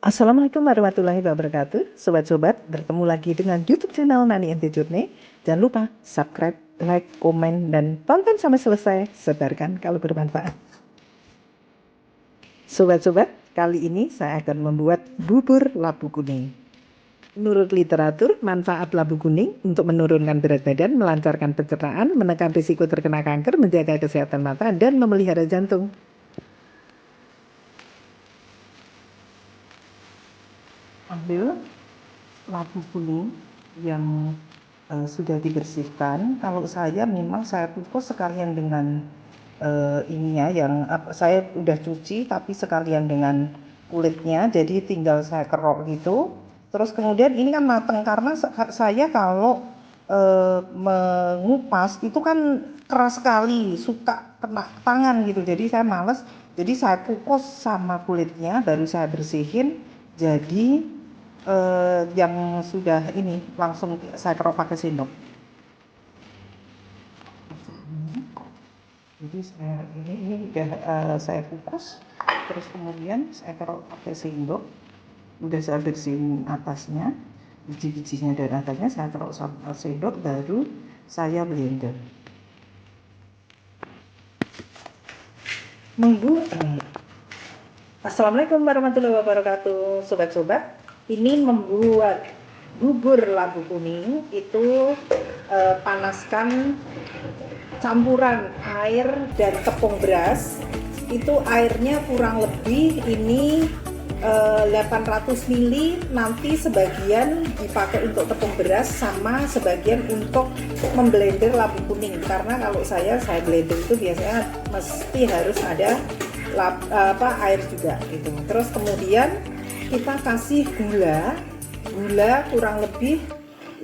Assalamualaikum warahmatullahi wabarakatuh. Sobat-sobat, bertemu lagi dengan YouTube channel Nani Ente Journey. Jangan lupa subscribe, like, komen, dan tonton sampai selesai. Sebarkan kalau bermanfaat. Sobat-sobat, kali ini saya akan membuat bubur labu kuning. Menurut literatur, manfaat labu kuning untuk menurunkan berat badan, melancarkan pencernaan, menekan risiko terkena kanker, menjaga kesehatan mata, dan memelihara jantung. Ambil labu kuning yang sudah dibersihkan. Kalau saya memang saya kukus sekalian dengan ininya yang saya udah cuci tapi sekalian dengan kulitnya, jadi tinggal saya kerok gitu. Terus kemudian ini kan matang karena saya kalau mengupas itu kan keras sekali, suka kena tangan gitu. Jadi saya males. Jadi saya kukus sama kulitnya baru saya bersihin. Jadi yang sudah ini langsung saya kerok pakai sendok. Jadi ini udah saya kukus, terus kemudian saya kerok pakai sendok. Udah saya bersihin atasnya, biji-bijinya dan atasnya saya kerok sama sendok, baru saya blender. Assalamualaikum warahmatullahi wabarakatuh, sobat-sobat. Ini membuat bubur labu kuning itu panaskan campuran air dan tepung beras. Itu airnya kurang lebih ini 800 ml, nanti sebagian dipakai untuk tepung beras sama sebagian untuk memblender labu kuning, karena kalau saya blender itu biasanya mesti harus ada air juga gitu. Terus kemudian kita kasih gula kurang lebih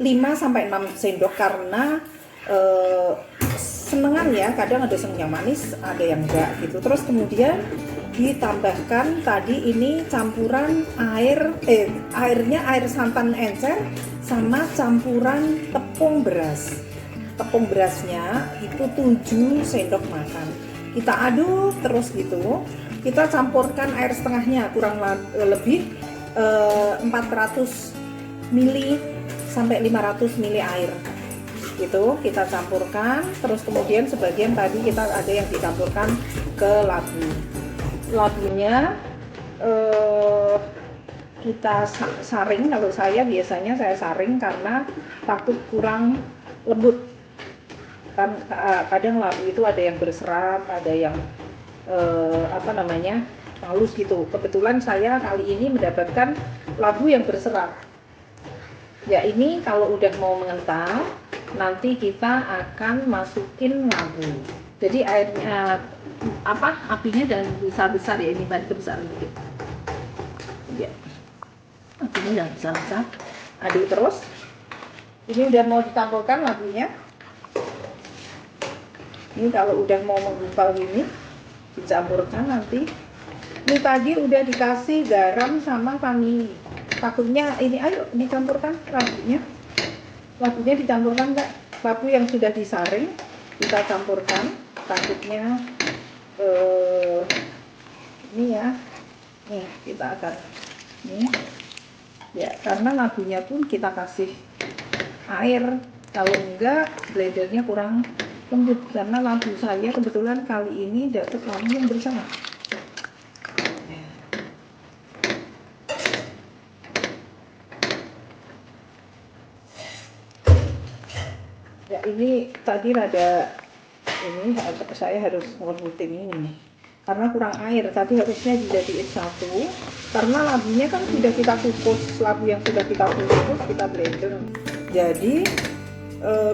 5-6 sendok karena senengan ya, kadang ada yang manis ada yang enggak gitu. Terus kemudian ditambahkan tadi ini campuran airnya air santan encer sama campuran tepung beras. Tepung berasnya itu 7 sendok makan. Kita aduk terus gitu. Kita campurkan air setengahnya, kurang lebih 400 ml sampai 500 ml air. Itu kita campurkan, terus kemudian sebagian tadi kita ada yang dicampurkan ke labu. Labunya kita saring. Kalau saya biasanya saya saring karena takut kurang lembut. Kan kadang labu itu ada yang berserat, ada yang halus gitu. Kebetulan saya kali ini mendapatkan labu yang berserat. Ya, ini kalau udah mau mengental, nanti kita akan masukin labu. Jadi airnya apinya dan besar-besar ya, ini bantu besar gitu. Ya. Apinya jangan besar-besar. Aduk terus. Ini udah mau ditampilkan labunya. Ini kalau udah mau menggumpal gini, dicampurkan nanti. Ini tadi udah dikasih garam sama vanili. Takutnya ini, ayo dicampurkan labunya. Labunya dicampurkan enggak? Labu yang sudah disaring kita campurkan. Takutnya ini ya. Nih, kita akan nih. Ya, karena labunya pun kita kasih air. Kalau enggak, blendernya kurang lembut, karena labu saya kebetulan kali ini dapat labu yang bersama. Ya, ini tadi rada ini saya harus ngelembutin ini karena kurang air. Tadi harusnya dijadiin satu, karena labunya kan sudah kita kukus, labu yang sudah kita kukus kita blender. Jadi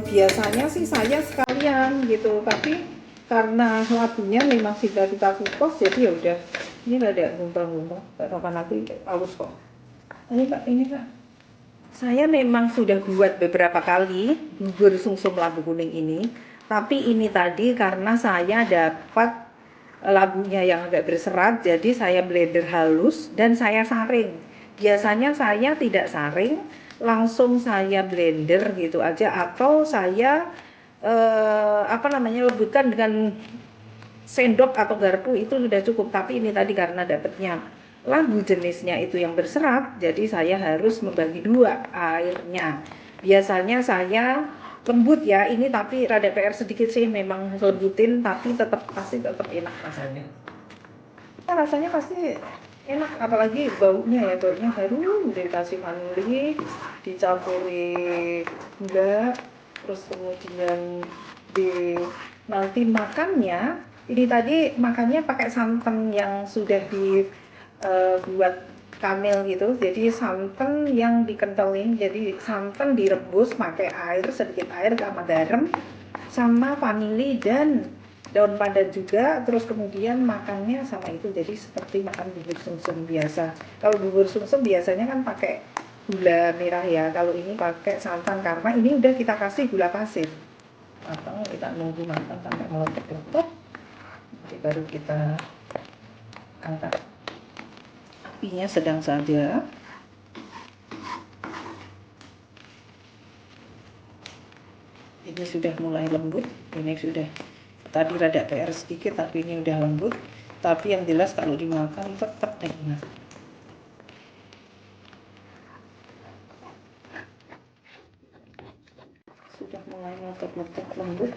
biasanya sih saya sekalian gitu, tapi karena labunya memang sudah kita kukus, jadi ya udah. Ini ada gumpal-gumpal, kapan nanti halus kok. Ini Kak, saya memang sudah buat beberapa kali bubur sumsum labu kuning ini, tapi ini tadi karena saya dapat labunya yang agak berserat, jadi saya blender halus dan saya saring. Biasanya saya tidak saring, langsung saya blender gitu aja, atau saya lembutkan dengan sendok atau garpu, itu sudah cukup. Tapi ini tadi karena dapatnya labu jenisnya itu yang berserat, jadi saya harus membagi dua airnya. Biasanya saya lembut ya, ini tapi rada PR sedikit sih, memang lembutin tapi pasti tetap enak rasanya. Rasanya pasti enak, apalagi baunya harum, dikasih vanili, dicampuri gula, terus kemudian nanti makannya, ini tadi makannya pakai santan yang sudah dibuat kamel gitu, jadi santan yang dikentalin, jadi santan direbus pakai sedikit air sama garam sama vanili dan daun pandan juga, terus kemudian makannya sama itu, jadi seperti makan bubur sumsum biasa. Kalau bubur sumsum biasanya kan pakai gula merah ya, kalau ini pakai santan karena ini udah kita kasih gula pasir. Matang, kita nunggu matang sampai meletup-letup, nanti baru kita angkat. Apinya sedang saja. Ini sudah mulai lembut, ini sudah tadi rada PR sedikit tapi ini udah lembut, tapi yang jelas kalau dimakan tetap enak. Sudah mulai meletup-letup lembut.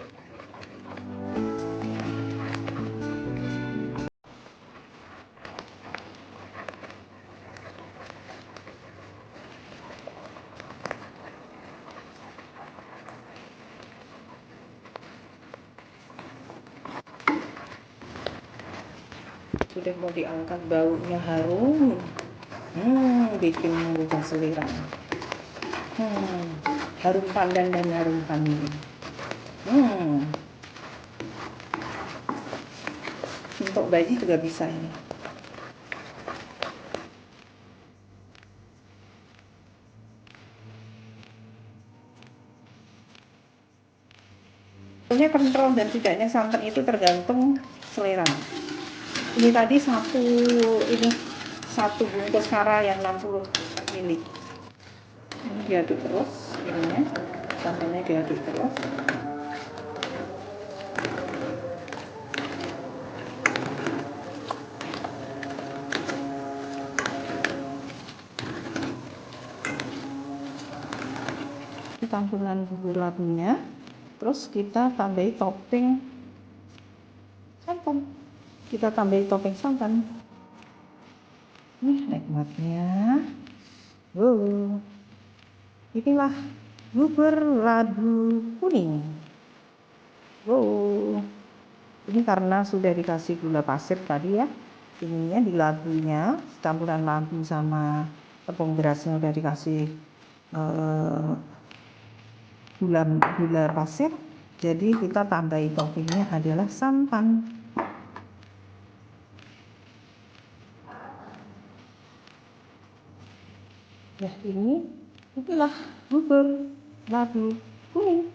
Sudah mau diangkat, baunya harum, bikin menggugah selera. Harum pandan dan harum vanili. Untuk bayi juga bisa ini. Sebenarnya kental dan tidaknya santan itu tergantung selera. Ini tadi satu bungkus kara yang 60 ml. Ini diaduk terus, ininya santannya diaduk terus. Tampilan bubur labunya, terus kita tambahi topping santan. Nikmatnya. Inilah bubur labu kuning. Ini karena sudah dikasih gula pasir tadi ya. Ininya di labunya, campuran labu sama tepung berasnya udah dikasih gula pasir, jadi kita tambahi toppingnya adalah santan. Ya, inilah bubur labu kuning.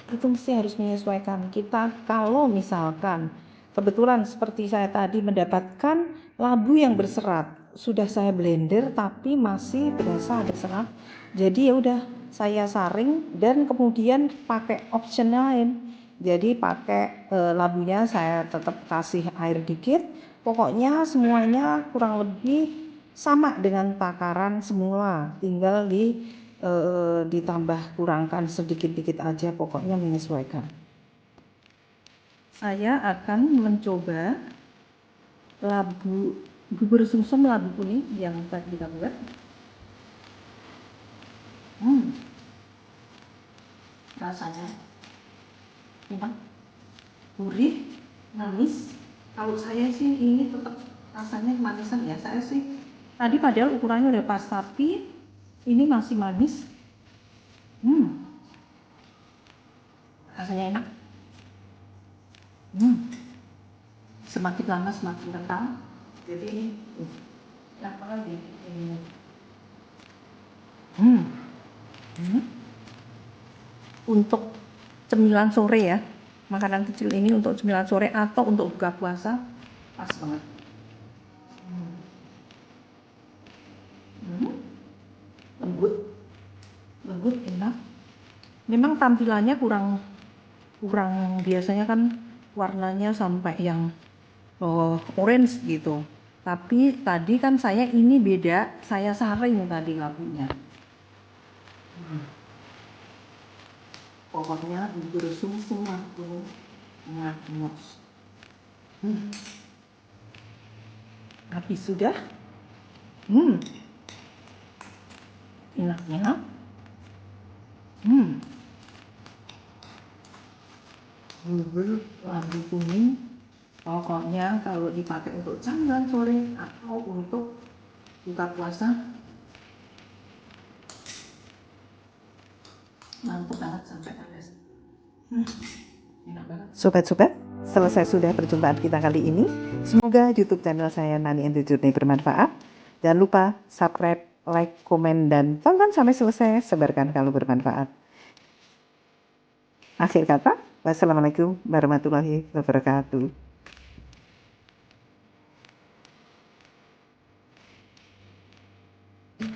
Itu mesti harus menyesuaikan. Kita kalau misalkan kebetulan seperti saya tadi mendapatkan labu yang berserat, sudah saya blender tapi masih berasa ada serat, jadi ya udah saya saring dan kemudian pakai option lain. Jadi pakai labunya saya tetap kasih air dikit, pokoknya semuanya kurang lebih sama dengan takaran semula, tinggal ditambah kurangkan sedikit-dikit aja, pokoknya menyesuaikan. Saya akan mencoba bubur sumsum labu kuning yang tadi kita buat. Rasanya enak, gurih, manis. Kalau saya sih ini tetap rasanya kemanisan ya. Saya sih tadi padahal ukurannya udah pas, tapi ini masih manis. Rasanya enak. Semakin lama semakin kental. Jadi ini apa lagi ini? Untuk cemilan sore ya, makanan kecil ini untuk cemilan sore atau untuk buka puasa pas banget. Lembut, enak. Memang tampilannya kurang biasanya kan warnanya sampai yang orange gitu. Tapi tadi kan saya ini beda, saya saring tadi labunya. Pokoknya bersungsung aku ngamos. Habis sudah? Enak-enak. Lambu kuning. Pokoknya kalau dipakai untuk camilan sore atau untuk buka puasa, mantap banget sampai habis. Enak banget. Sobat-sobat, selesai sudah perjumpaan kita kali ini. Semoga YouTube channel saya Nani and the Journey bermanfaat. Jangan lupa subscribe, like, komen, dan tonton sampai selesai. Sebarkan kalau bermanfaat. Akhir kata, wassalamualaikum warahmatullahi wabarakatuh.